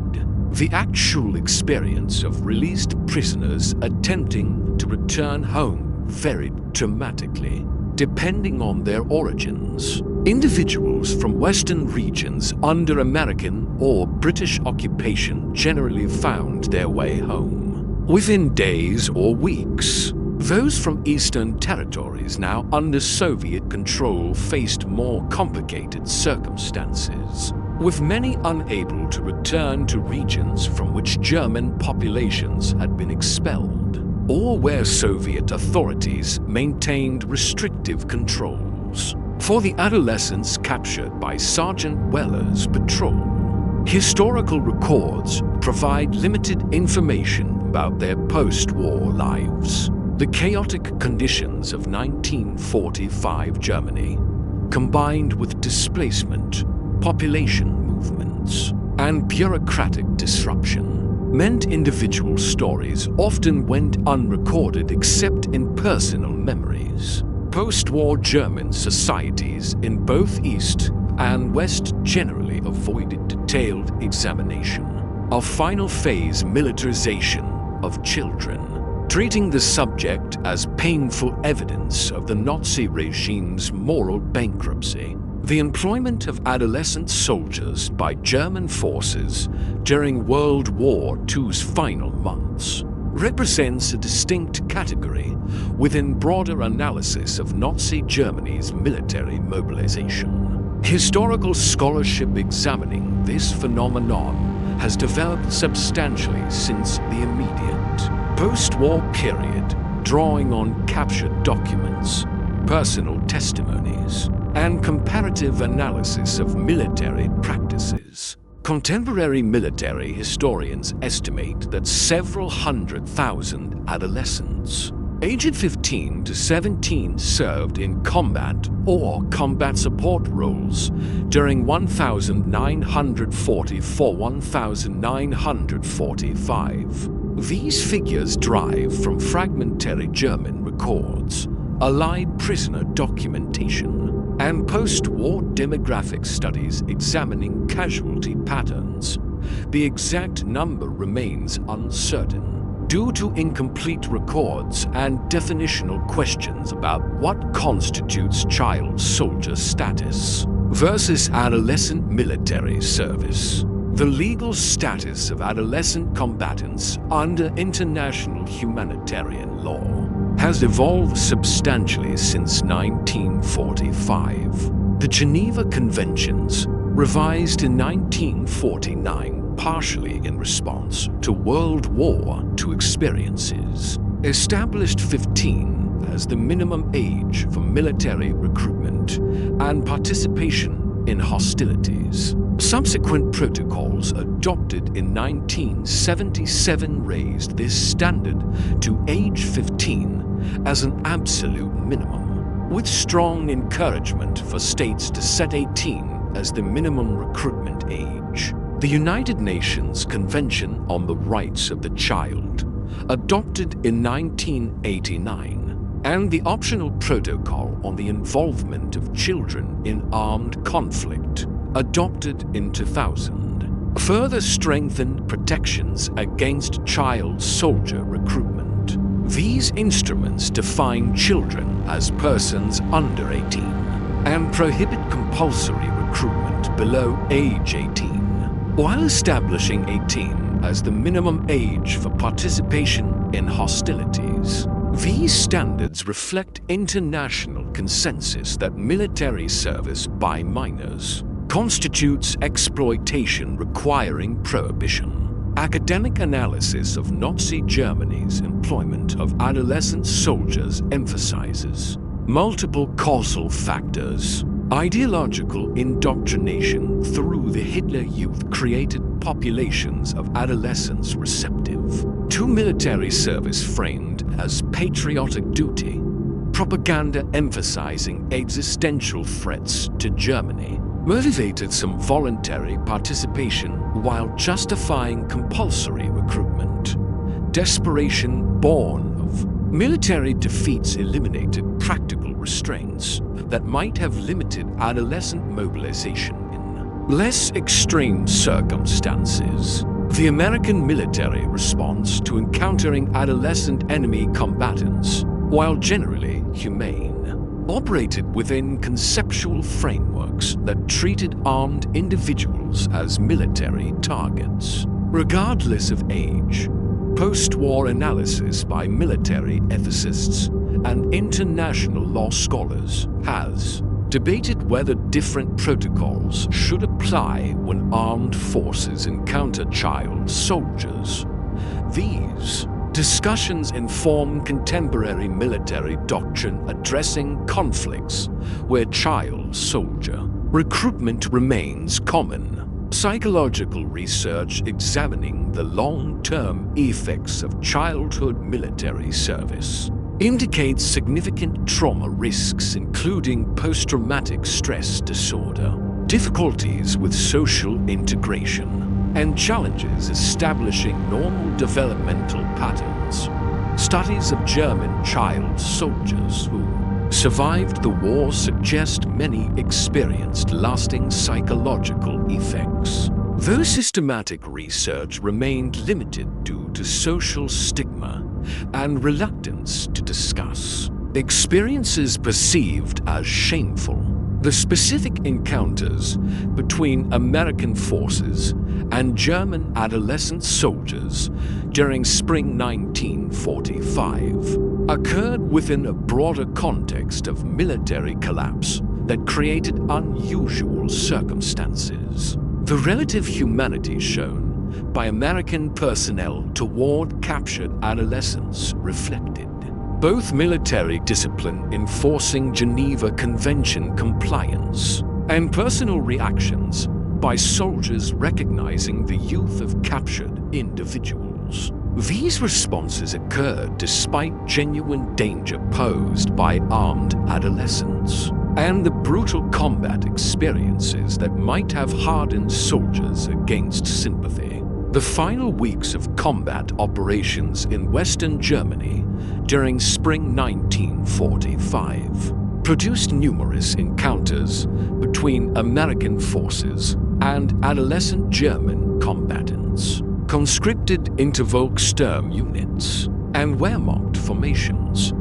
The actual experience of released prisoners attempting to return home varied dramatically, depending on their origins. Individuals from Western regions under American or British occupation generally found their way home within days or weeks. Those from Eastern territories now under Soviet control faced more complicated circumstances, with many unable to return to regions from which German populations had been expelled, or where Soviet authorities maintained restrictive controls. For the adolescents captured by Sergeant Weller's patrol, historical records provide limited information about their post-war lives. The chaotic conditions of 1945 Germany, combined with displacement, population movements, and bureaucratic disruption, meant individual stories often went unrecorded except in personal memories. Post-war German societies in both East and West generally avoided detailed examination of final phase militarization of children, treating the subject as painful evidence of the Nazi regime's moral bankruptcy. The employment of adolescent soldiers by German forces during World War II's final months represents a distinct category within broader analysis of Nazi Germany's military mobilization. Historical scholarship examining this phenomenon has developed substantially since the immediate post-war period, drawing on captured documents, personal testimonies, and comparative analysis of military practices. Contemporary military historians estimate that several 100,000 adolescents, aged 15 to 17, served in combat or combat support roles during 1944-1945. These figures derive from fragmentary German records, Allied prisoner documentation, and post-war demographic studies examining casualty patterns. The exact number remains uncertain due to incomplete records and definitional questions about what constitutes child soldier status versus adolescent military service. The legal status of adolescent combatants under international humanitarian law has evolved substantially since 1945. The Geneva Conventions, revised in 1949 partially in response to World War II experiences, established 15 as the minimum age for military recruitment and participation in hostilities. Subsequent protocols adopted in 1977 raised this standard to age 15 as an absolute minimum, with strong encouragement for states to set 18 as the minimum recruitment age. The United Nations Convention on the Rights of the Child, adopted in 1989, and the optional protocol on the involvement of children in armed conflict, adopted in 2000, further strengthened protections against child soldier recruitment. These instruments define children as persons under 18 and prohibit compulsory recruitment below age 18, while establishing 18 as the minimum age for participation in hostilities. These standards reflect international consensus that military service by minors constitutes exploitation requiring prohibition. Academic analysis of Nazi Germany's employment of adolescent soldiers emphasizes multiple causal factors. Ideological indoctrination through the Hitler Youth created populations of adolescents receptive to military service framed as patriotic duty, propaganda emphasizing existential threats to Germany motivated some voluntary participation while justifying compulsory recruitment. Desperation born of military defeats eliminated practical restraints that might have limited adolescent mobilization in less extreme circumstances. The American military response to encountering adolescent enemy combatants, while generally humane, operated within conceptual frameworks that treated armed individuals as military targets. Regardless of age, post-war analysis by military ethicists and international law scholars has debated whether different protocols should apply when armed forces encounter child soldiers. These discussions inform contemporary military doctrine addressing conflicts where child soldier recruitment remains common. Psychological research examining the long-term effects of childhood military service indicates significant trauma risks, including post-traumatic stress disorder, difficulties with social integration, and challenges establishing normal developmental patterns. Studies of German child soldiers who survived the war suggest many experienced lasting psychological effects, though systematic research remained limited due to social stigma and reluctance to discuss experiences perceived as shameful. The specific encounters between American forces and German adolescent soldiers during spring 1945 occurred within a broader context of military collapse that created unusual circumstances. The relative humanity shown by American personnel toward captured adolescents reflected both military discipline enforcing Geneva Convention compliance and personal reactions by soldiers recognizing the youth of captured individuals. These responses occurred despite genuine danger posed by armed adolescents and the brutal combat experiences that might have hardened soldiers against sympathy. The final weeks of combat operations in Western Germany during spring 1945 produced numerous encounters between American forces and adolescent German combatants, conscripted into Volkssturm units and Wehrmacht formations.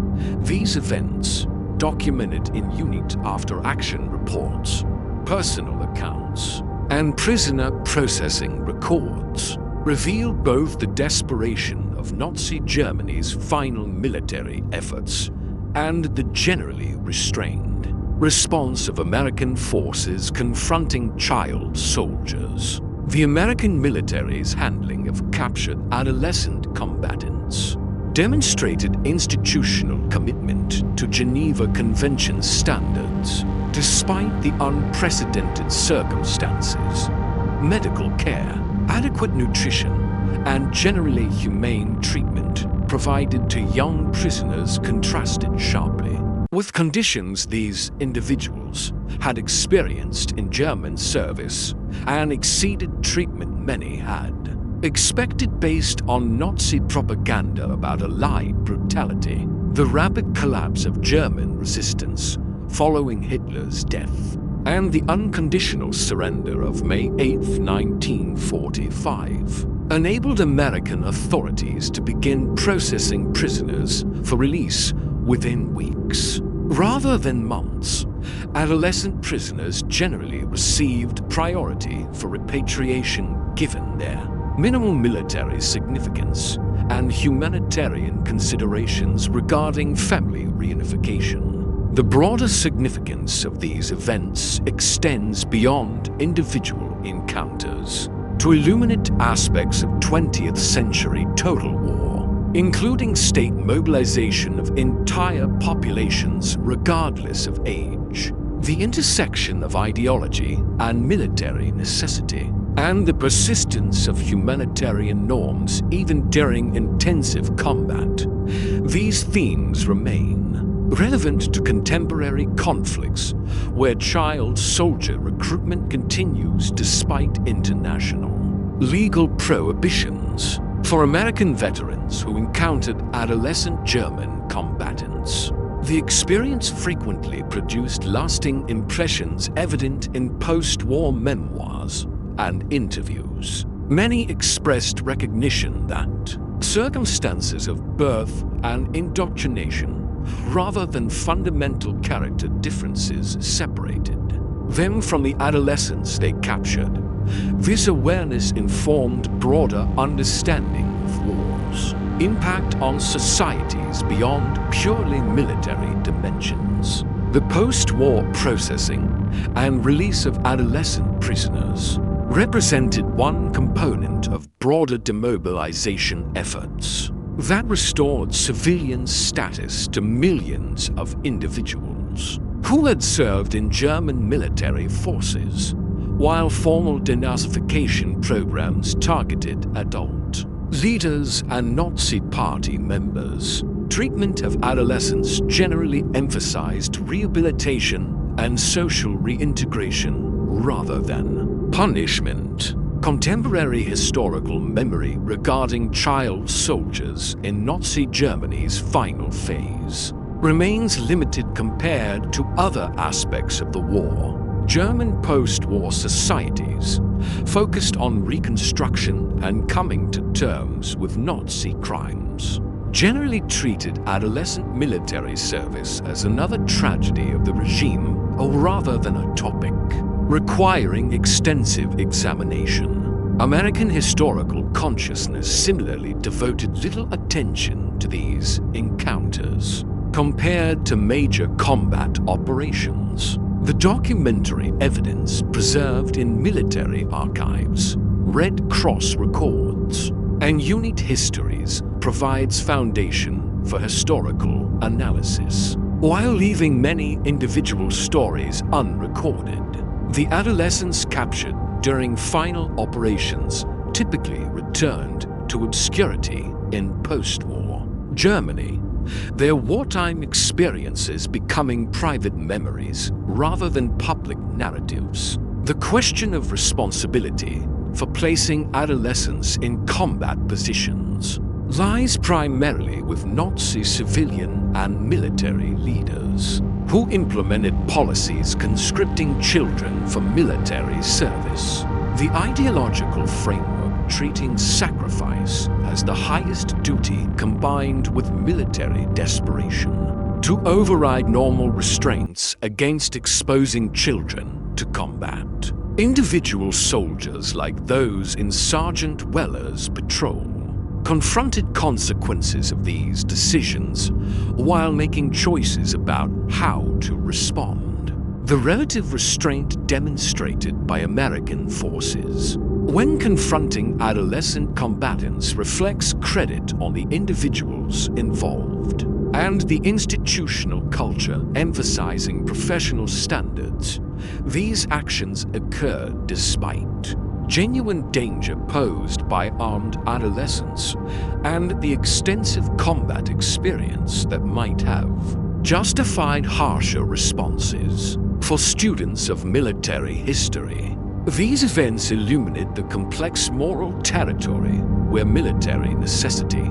These events, documented in unit after action reports, personal accounts, and prisoner processing records, reveal both the desperation of Nazi Germany's final military efforts and the generally restrained response of American forces confronting child soldiers. The American military's handling of captured adolescent combatants demonstrated institutional commitment to Geneva Convention standards Despite the unprecedented circumstances, medical care, adequate nutrition, and generally humane treatment provided to young prisoners contrasted sharply with conditions these individuals had experienced in German service and exceeded treatment many had expected based on Nazi propaganda about Allied brutality. The rapid collapse of German resistance following Hitler's death and the unconditional surrender of May 8, 1945, enabled American authorities to begin processing prisoners for release within weeks. Rather than months, adolescent prisoners generally received priority for repatriation given their minimal military significance and humanitarian considerations regarding family reunification. The broader significance of these events extends beyond individual encounters to illuminate aspects of 20th century total war, including state mobilization of entire populations regardless of age, the intersection of ideology and military necessity, and the persistence of humanitarian norms even during intensive combat. These themes remain relevant to contemporary conflicts where child soldier recruitment continues despite international legal prohibitions. For American veterans who encountered adolescent German combatants, the experience frequently produced lasting impressions evident in post-war memoirs and interviews. Many expressed recognition that circumstances of birth and indoctrination, rather than fundamental character differences, separated them from the adolescents they captured. This awareness informed broader understanding of war's impact on societies beyond purely military dimensions. The post-war processing and release of adolescent prisoners represented one component of broader demobilization efforts that restored civilian status to millions of individuals who had served in German military forces, while formal denazification programs targeted adult leaders and Nazi Party members. Treatment of adolescents generally emphasized rehabilitation and social reintegration rather than punishment. Contemporary historical memory regarding child soldiers in Nazi Germany's final phase remains limited compared to other aspects of the war. German post-war societies focused on reconstruction and coming to terms with Nazi crimes, generally treated adolescent military service as another tragedy of the regime, or rather than a topic requiring extensive examination. American historical consciousness similarly devoted little attention to these encounters compared to major combat operations. The documentary evidence preserved in military archives, Red Cross records, and unit histories provides foundation for historical analysis. While leaving many individual stories unrecorded, the adolescents captured during final operations typically returned to obscurity in post-war Germany, their wartime experiences becoming private memories rather than public narratives. The question of responsibility for placing adolescents in combat positions lies primarily with Nazi civilian and military leaders who implemented policies conscripting children for military service. The ideological framework treating sacrifice as the highest duty combined with military desperation to override normal restraints against exposing children to combat. Individual soldiers like those in Sergeant Weller's patrol confronted consequences of these decisions while making choices about how to respond. The relative restraint demonstrated by American forces when confronting adolescent combatants reflects credit on the individuals involved. and the institutional culture emphasizing professional standards, these actions occurred despite genuine danger posed by armed adolescents and the extensive combat experience that might have justified harsher responses. For students of military history, these events illuminate the complex moral territory where military necessity,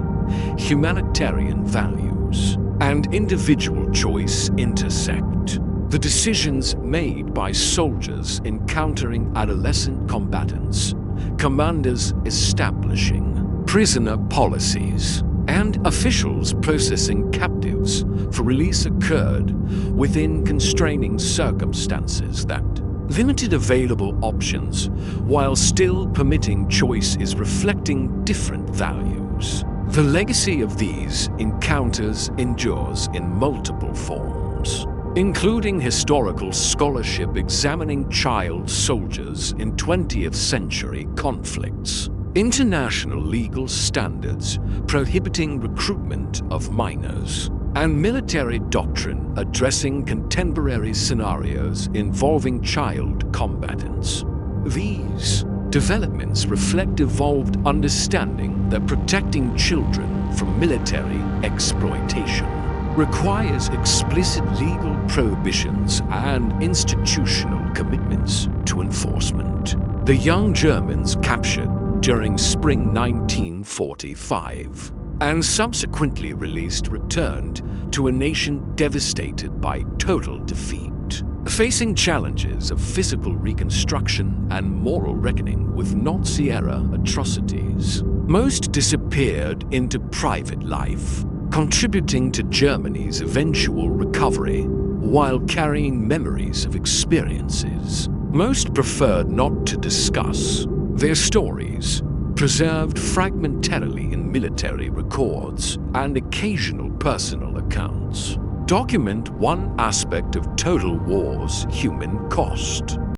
humanitarian values, and individual choice intersect. The decisions made by soldiers encountering adolescent combatants, commanders establishing prisoner policies, and officials processing captives for release occurred within constraining circumstances that limited available options while still permitting choice is reflecting different values. The legacy of these encounters endures in multiple forms, including historical scholarship examining child soldiers in 20th century conflicts, international legal standards prohibiting recruitment of minors, and military doctrine addressing contemporary scenarios involving child combatants. These developments reflect evolved understanding that protecting children from military exploitation requires explicit legal prohibitions and institutional commitments to enforcement. The young Germans captured during spring 1945 and subsequently released returned to a nation devastated by total defeat, facing challenges of physical reconstruction and moral reckoning with Nazi-era atrocities. Most disappeared into private life, contributing to Germany's eventual recovery while carrying memories of experiences most preferred not to discuss. Their stories, preserved fragmentarily in military records and occasional personal accounts, document one aspect of total war's human cost.